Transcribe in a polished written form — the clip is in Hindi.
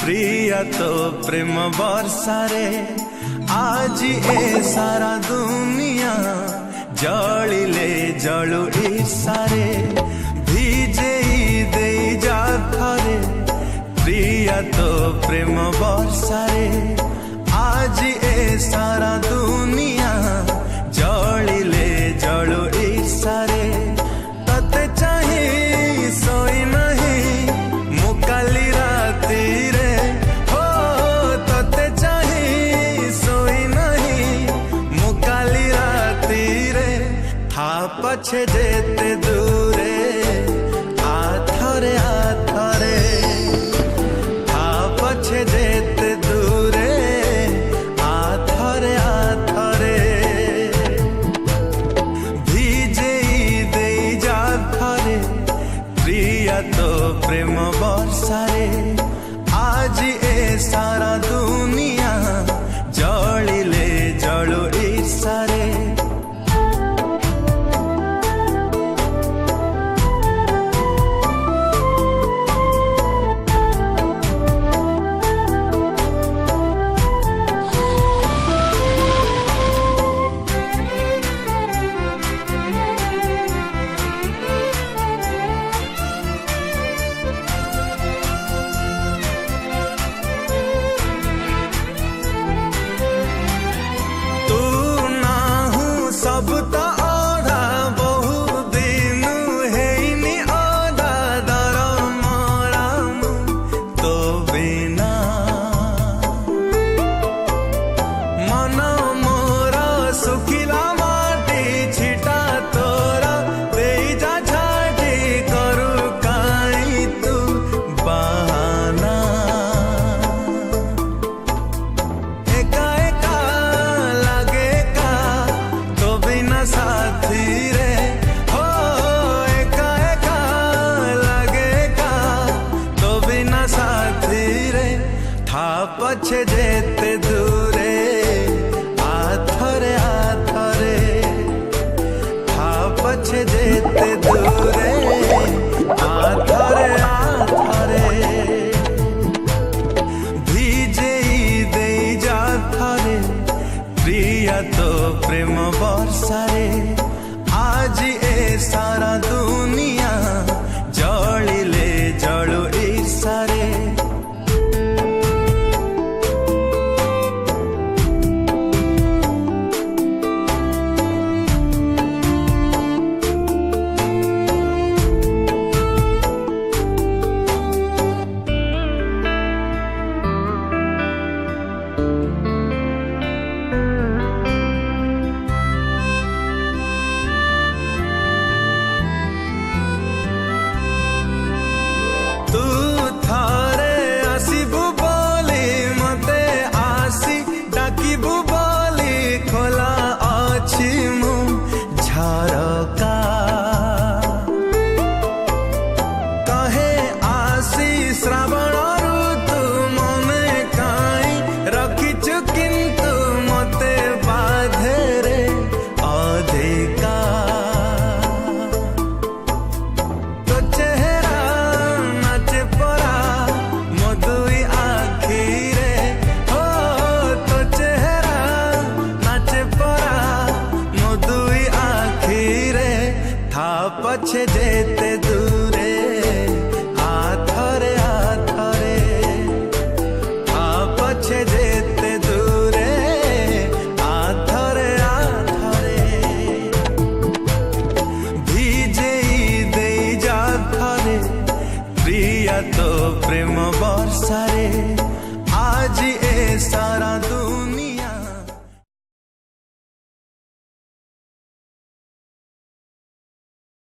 प्रिया तो प्रेम बर्षारे आज ए सारा दुनिया जलिले जलु ईर्षारे भिजे दे जा थरे प्रिया तो प्रेम बर्षारे आज ए सारा दुनिया जलिले जलु ईर्षारे तते चाहे सोई नहीं मुकाली राती रे हो तते चाहे सोई नहीं मुकाली राती रे था पछे जेते दूरे आथरे आथरे था पछे जेते दूरे आथरे आथरे भिजे दे जा थरे प्रिया तो प्रेम बर्षारे आज ए सारा दुनिया जलिले जलु ईर्षारे सब तो आधा बहु दिन है आधा दर मराम तो बिना मन मोरा सुखिला माटी छिटा तोरा दे जा छाटी करू काई तू बहाना एका एका लगे का तो बिना साथी रे हो एका एका लगे का तो बिना साथी रे था पछे जेते दूरे आथरे आथरे था पछे जेते दूरे आथरे आथरे भिजे दे जा थरे प्रिया तो प्रेम बर्षारे आज ए सारा दुनिया जलिले जलु ईर्षारे तू थारे आसीबु बोली मते आसी डाकिबु बोली खोला अछि मु झरका कहे आसी श्रावण ऋतु मने काई रखिछु किंतु मते बाधे रे अधिका तो चेहरा नाचे परा मधुई आखी रे हो तो चेहरा नाचे परा मधुई आखी रे था पछे जेते